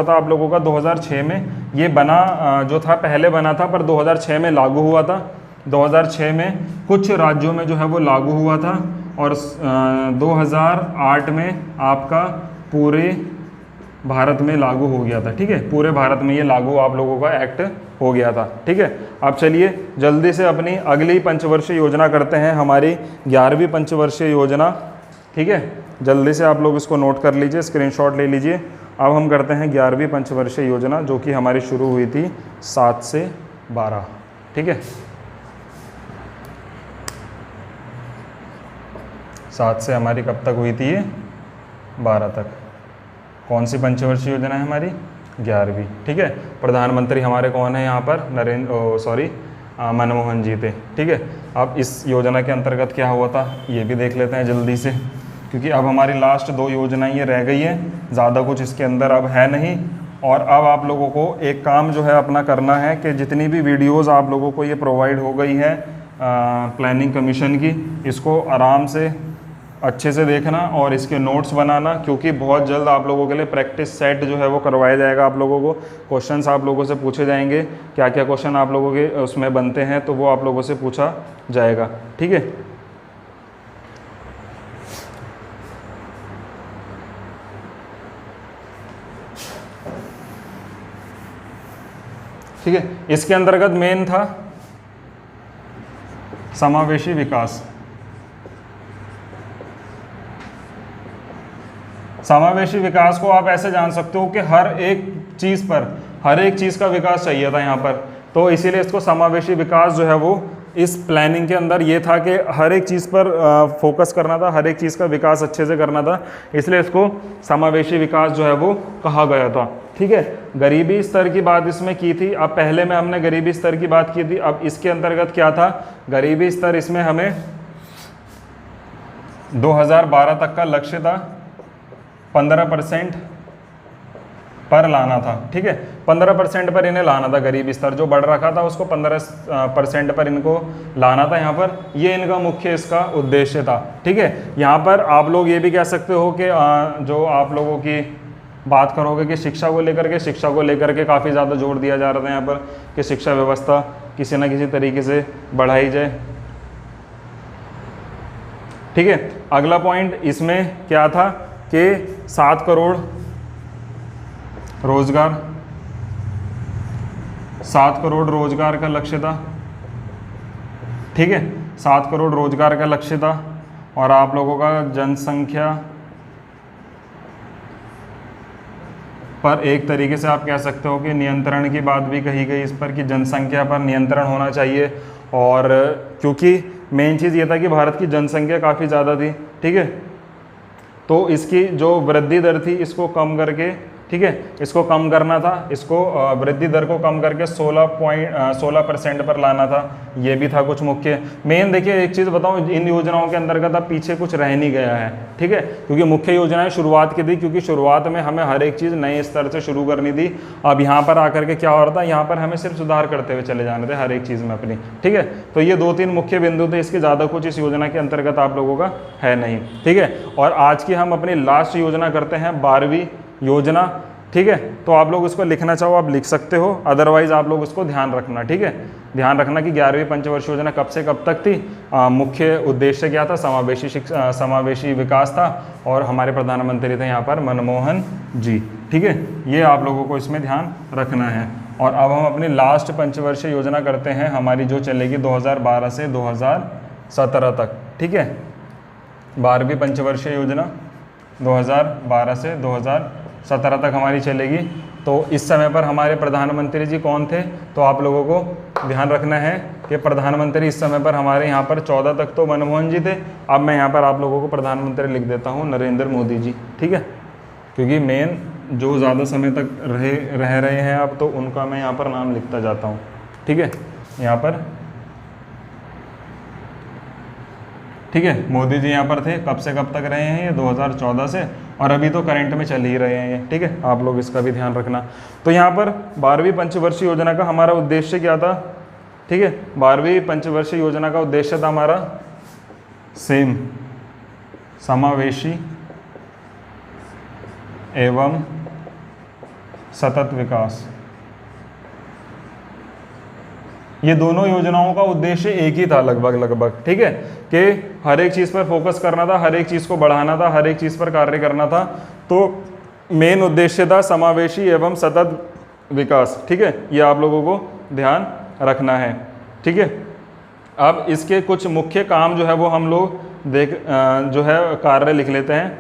था आप लोगों का 2006 में। ये बना जो था पहले बना था पर 2006 में लागू हुआ था। 2006 में कुछ राज्यों में जो है वो लागू हुआ था और 2008 में आपका पूरे भारत में लागू हो गया था, ठीक है। पूरे भारत में ये लागू आप लोगों का एक्ट हो गया था, ठीक है। अब चलिए जल्दी से अपनी अगली पंचवर्षीय योजना करते हैं, हमारी 11वीं पंचवर्षीय योजना, ठीक है। जल्दी से आप लोग इसको नोट कर लीजिए, स्क्रीनशॉट ले लीजिए। अब हम करते हैं 11वीं पंचवर्षीय योजना, जो कि हमारी शुरू हुई थी 7 से 12, ठीक है। 7 से हमारी कब तक हुई थी ये? 12 तक। कौन सी पंचवर्षीय योजना है हमारी? 11वीं, ठीक है। प्रधानमंत्री हमारे कौन है यहाँ पर? मनमोहन जी थे, ठीक है। अब इस योजना के अंतर्गत क्या हुआ था ये भी देख लेते हैं जल्दी से, क्योंकि अब हमारी लास्ट 2 योजनाएं ये रह गई है, ज़्यादा कुछ इसके अंदर अब है नहीं। और अब आप लोगों को एक काम जो है अपना करना है कि जितनी भी वीडियोज़ आप लोगों को ये प्रोवाइड हो गई है प्लानिंग कमीशन की, इसको आराम से अच्छे से देखना और इसके नोट्स बनाना, क्योंकि बहुत जल्द आप लोगों के लिए प्रैक्टिस सेट जो है वो करवाया जाएगा। आप लोगों को क्वेश्चंस आप लोगों से पूछे जाएंगे, क्या क्या क्वेश्चन आप लोगों के उसमें बनते हैं तो वो आप लोगों से पूछा जाएगा, ठीक है। ठीक है, इसके अंतर्गत मेन था समावेशी विकास। समावेशी विकास को आप ऐसे जान सकते हो कि हर एक चीज़ का विकास चाहिए था यहाँ पर, तो इसीलिए इसको समावेशी विकास जो है वो इस प्लानिंग के अंदर ये था कि हर एक चीज़ पर फोकस करना था, हर एक चीज़ का विकास अच्छे से करना था, इसलिए इसको समावेशी विकास जो है वो कहा गया था, ठीक है। गरीबी स्तर की बात इसमें की थी। अब पहले में हमने गरीबी स्तर की बात की थी, अब इसके अंतर्गत क्या था? गरीबी स्तर इसमें हमें 2012 तक का लक्ष्य था 15% पर लाना था, ठीक है। 15% पर इन्हें लाना था, गरीबी स्तर जो बढ़ रखा था उसको 15% पर इनको लाना था। यहाँ पर ये इनका मुख्य इसका उद्देश्य था, ठीक है। यहाँ पर आप लोग ये भी कह सकते हो कि जो आप लोगों की बात करोगे कि शिक्षा को लेकर के काफ़ी ज़्यादा जोर दिया जा रहा था यहाँ पर कि शिक्षा व्यवस्था किसी न किसी तरीके से बढ़ाई जाए, ठीक है। अगला पॉइंट इसमें क्या था कि 7 करोड़ रोजगार का लक्ष्य था, ठीक है। 7 करोड़ रोजगार का लक्ष्य था और आप लोगों का जनसंख्या पर एक तरीके से आप कह सकते हो कि नियंत्रण की बात भी कही गई इस पर कि जनसंख्या पर नियंत्रण होना चाहिए। और क्योंकि मेन चीज़ ये था कि भारत की जनसंख्या काफ़ी ज़्यादा थी, ठीक है, तो इसकी जो वृद्धि दर थी इसको कम करके, ठीक है, इसको कम करना था, इसको वृद्धि दर को कम करके 16% पर लाना था। ये भी था कुछ मुख्य मेन। देखिए एक चीज़ बताऊं, इन योजनाओं के अंतर्गत अब पीछे कुछ रह नहीं गया है, ठीक है, क्योंकि मुख्य योजनाएं शुरुआत की थी, क्योंकि शुरुआत में हमें हर एक चीज़ नए स्तर से शुरू करनी थी। अब यहाँ पर आकर के क्या हो रहा था, यहाँ पर हमें सिर्फ सुधार करते हुए चले जाने थे हर एक चीज़ में अपनी, ठीक है। तो ये 2-3 मुख्य बिंदु थे, इसके ज़्यादा कुछ इस योजना के अंतर्गत आप लोगों का है नहीं, ठीक है। और आज की हम अपनी लास्ट योजना करते हैं 12वीं योजना, ठीक है। तो आप लोग उसको लिखना चाहो आप लिख सकते हो, अदरवाइज आप लोग उसको ध्यान रखना, ठीक है। ध्यान रखना कि 11वीं पंचवर्षीय योजना कब से कब तक थी, मुख्य उद्देश्य क्या था, समावेशी विकास था और हमारे प्रधानमंत्री थे यहाँ पर मनमोहन जी, ठीक है। ये आप लोगों को इसमें ध्यान रखना है। और अब हम अपनी लास्ट पंचवर्षीय योजना करते हैं हमारी, जो चलेगी 2012 से 2017 तक, ठीक है। 12वीं पंचवर्षीय योजना 2012 से 2017 तक हमारी चलेगी। तो इस समय पर हमारे प्रधानमंत्री जी कौन थे, तो आप लोगों को ध्यान रखना है कि प्रधानमंत्री इस समय पर हमारे यहाँ पर 14 तक तो मनमोहन जी थे। अब मैं यहाँ पर आप लोगों को प्रधानमंत्री लिख देता हूँ नरेंद्र मोदी जी, ठीक है, क्योंकि मेन जो ज़्यादा समय तक रह रहे हैं अब, तो उनका मैं यहाँ पर नाम लिखता जाता हूँ, ठीक है। यहाँ पर ठीक है, मोदी जी यहाँ पर थे, कब से कब तक रहे हैं ये, 2014 से, और अभी तो करंट में चल ही रहे हैं ये। ठीक है, आप लोग इसका भी ध्यान रखना। तो यहाँ पर 12वीं पंचवर्षीय योजना का हमारा उद्देश्य क्या था? ठीक है, 12वीं पंचवर्षीय योजना का उद्देश्य था हमारा सेम समावेशी एवं सतत विकास। ये दोनों योजनाओं का उद्देश्य एक ही था लगभग। ठीक है, कि हर एक चीज़ पर फोकस करना था, हर एक चीज़ को बढ़ाना था, हर एक चीज़ पर कार्य करना था। तो मेन उद्देश्य था समावेशी एवं सतत विकास। ठीक है, ये आप लोगों को ध्यान रखना है। ठीक है, अब इसके कुछ मुख्य काम जो है वो हम लोग जो है कार्य लिख लेते हैं।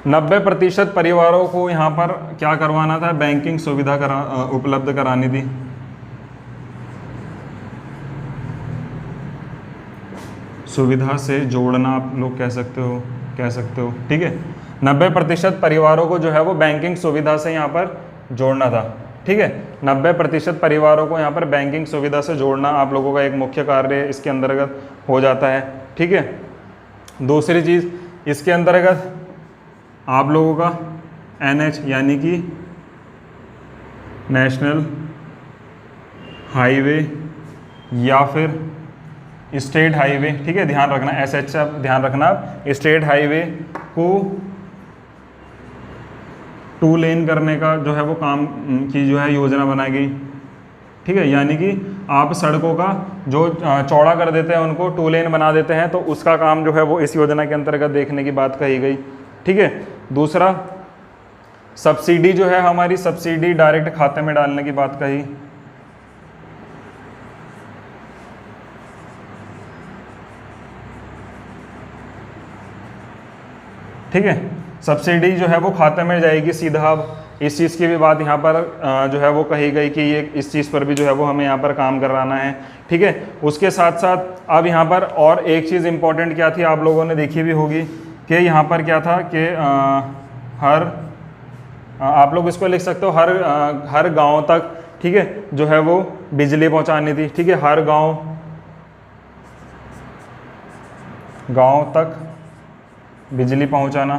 90% परिवारों को यहाँ पर क्या करवाना था? बैंकिंग सुविधा उपलब्ध करानी थी। सुविधा से जोड़ना आप लोग कह सकते हो। ठीक है, 90% परिवारों को जो है वो बैंकिंग सुविधा से यहाँ पर जोड़ना था। ठीक है, 90% परिवारों को यहाँ पर बैंकिंग सुविधा से जोड़ना आप लोगों का एक मुख्य कार्य इसके अंतर्गत हो जाता है। ठीक है, दूसरी चीज़ इसके अंतर्गत आप लोगों का NH यानी कि नेशनल हाईवे या फिर स्टेट हाईवे। ठीक है, ध्यान रखना, SH से ध्यान रखना आप, स्टेट हाईवे को 2 लेन करने का जो है वो काम की जो है योजना बनाई गई। ठीक है, यानी कि आप सड़कों का जो चौड़ा कर देते हैं उनको 2 लेन बना देते हैं, तो उसका काम जो है वो इस योजना के अंतर्गत देखने की बात कही गई। ठीक है, दूसरा सब्सिडी जो है हमारी, सब्सिडी डायरेक्ट खाते में डालने की बात कही। ठीक है, सब्सिडी जो है वो खाते में जाएगी सीधा। अब इस चीज़ की भी बात यहाँ पर जो है वो कही गई कि ये इस चीज़ पर भी जो है वो हमें यहाँ पर काम कराना है। ठीक है, उसके साथ साथ अब यहाँ पर और एक चीज़ इम्पॉर्टेंट क्या थी, आप लोगों ने देखी भी होगी कि यहाँ पर क्या था कि आप लोग इसको लिख सकते हो, हर गांव तक, ठीक है, जो है वो बिजली पहुँचानी थी। ठीक है, हर गांव तक बिजली पहुंचाना।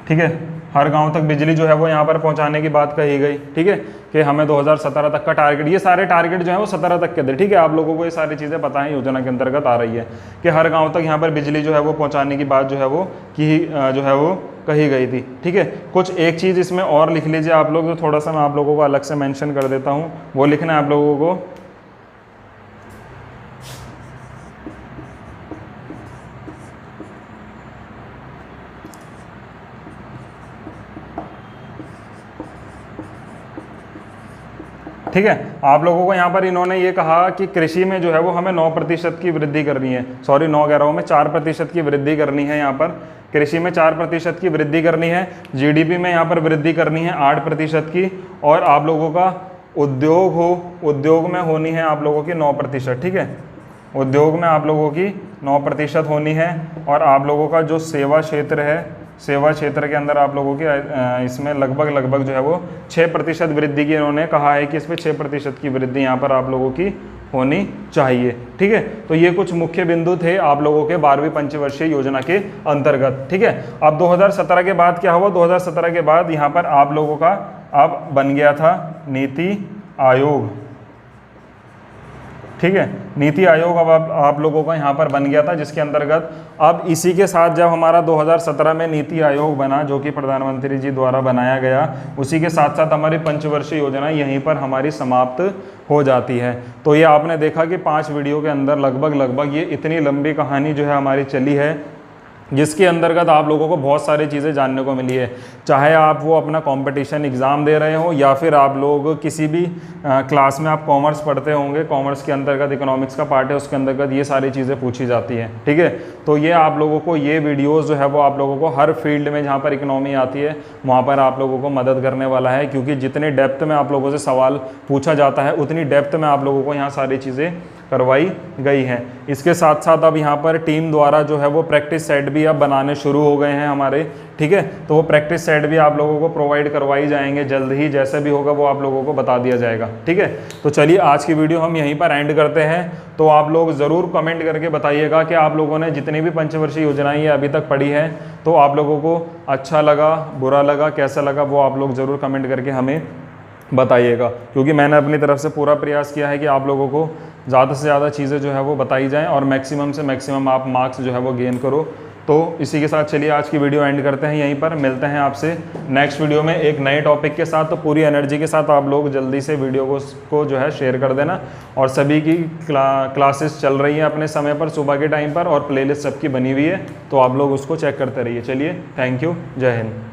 ठीक है, हर गांव तक बिजली जो है वो यहाँ पर पहुंचाने की बात कही गई। ठीक है, कि हमें 2017 तक का टारगेट, ये सारे टारगेट जो है वो 17 तक के थे। ठीक है, आप लोगों को ये सारी चीज़ें पता है, योजना के अंतर्गत आ रही है कि हर गांव तक यहाँ पर बिजली जो है वो पहुँचाने की बात जो है वो जो है वो कही गई थी। ठीक है, कुछ एक चीज़ इसमें और लिख लीजिए आप लोग, जो थोड़ा सा मैं आप लोगों को अलग से मेंशन कर देता हूँ, वो लिखना है आप लोगों को। ठीक है, आप लोगों को यहाँ पर इन्होंने ये कहा कि कृषि में जो है वो हमें 9% की वृद्धि करनी है, 9 कह रहा हूँ मैं, 4% की वृद्धि करनी है। यहाँ पर कृषि में 4% की वृद्धि करनी है। GDP में यहाँ पर वृद्धि करनी है 8% की, और आप लोगों का उद्योग में होनी है आप लोगों की 9%। ठीक है, उद्योग में आप लोगों की 9% होनी है, और आप लोगों का जो सेवा क्षेत्र है, सेवा क्षेत्र के अंदर आप लोगों की इसमें लगभग जो है वो 6% वृद्धि की इन्होंने कहा है कि इसमें 6% की वृद्धि यहाँ पर आप लोगों की होनी चाहिए। ठीक है, तो ये कुछ मुख्य बिंदु थे आप लोगों के 12वीं पंचवर्षीय योजना के अंतर्गत। ठीक है, अब 2017 के बाद क्या हुआ? 2017 के बाद यहाँ पर आप लोगों का अब बन गया था नीति आयोग। ठीक है, नीति आयोग अब आप लोगों का यहाँ पर बन गया था, जिसके अंतर्गत अब इसी के साथ जब हमारा 2017 में नीति आयोग बना, जो कि प्रधानमंत्री जी द्वारा बनाया गया, उसी के साथ साथ हमारी पंचवर्षीय योजना यहीं पर हमारी समाप्त हो जाती है। तो ये आपने देखा कि 5 वीडियो के अंदर लगभग ये इतनी लंबी कहानी जो है हमारी चली है, जिसके अंतर्गत आप लोगों को बहुत सारी चीज़ें जानने को मिली है। चाहे आप वो अपना कंपटीशन एग्ज़ाम दे रहे हो, या फिर आप लोग किसी भी क्लास में आप कॉमर्स पढ़ते होंगे, कॉमर्स के अंतर्गत इकोनॉमिक्स का पार्ट है, उसके अंतर्गत ये सारी चीज़ें पूछी जाती हैं। ठीक है, तो ये आप लोगों को ये वीडियोज़ जो है वो आप लोगों को हर फील्ड में जहाँ पर इकोनॉमी आती है वहाँ पर आप लोगों को मदद करने वाला है, क्योंकि जितने डेप्थ में आप लोगों से सवाल पूछा जाता है उतनी डेप्थ में आप लोगों को यहाँ सारी चीज़ें करवाई गई हैं। इसके साथ साथ अब यहाँ पर टीम द्वारा जो है वो प्रैक्टिस सेट भी भी अब बनाने शुरू हो गए हैं हमारे, ठीक है। तो वो प्रैक्टिस सेट भी आप लोगों को प्रोवाइड करवाई जाएंगे जल्द ही, जैसे भी होगा वो आप लोगों को बता दिया जाएगा, ठीक है। तो चलिए आज की वीडियो हम यहीं पर एंड करते हैं। तो आप लोग ज़रूर कमेंट करके बताइएगा कि आप लोगों ने जितनी भी पंचवर्षीय योजनाएं ये अभी तक पढ़ी हैं तो आप लोगों को अच्छा लगा, बुरा लगा, कैसा लगा, वो आप लोग ज़रूर कमेंट करके हमें बताइएगा। क्योंकि मैंने अपनी तरफ से पूरा प्रयास किया है कि आप लोगों को ज़्यादा से ज़्यादा चीज़ें जो है वो बताई जाएं और मैक्सिमम से मैक्सिमम आप मार्क्स जो है वो गेन करो। तो इसी के साथ चलिए आज की वीडियो एंड करते हैं यहीं पर। मिलते हैं आपसे नेक्स्ट वीडियो में एक नए टॉपिक के साथ। तो पूरी एनर्जी के साथ आप लोग जल्दी से वीडियो को जो है शेयर कर देना। और सभी की क्लासेस चल रही हैं अपने समय पर सुबह के टाइम पर, और प्लेलिस्ट सबकी बनी हुई है, तो आप लोग उसको चेक करते रहिए। चलिए, थैंक यू, जय हिंद।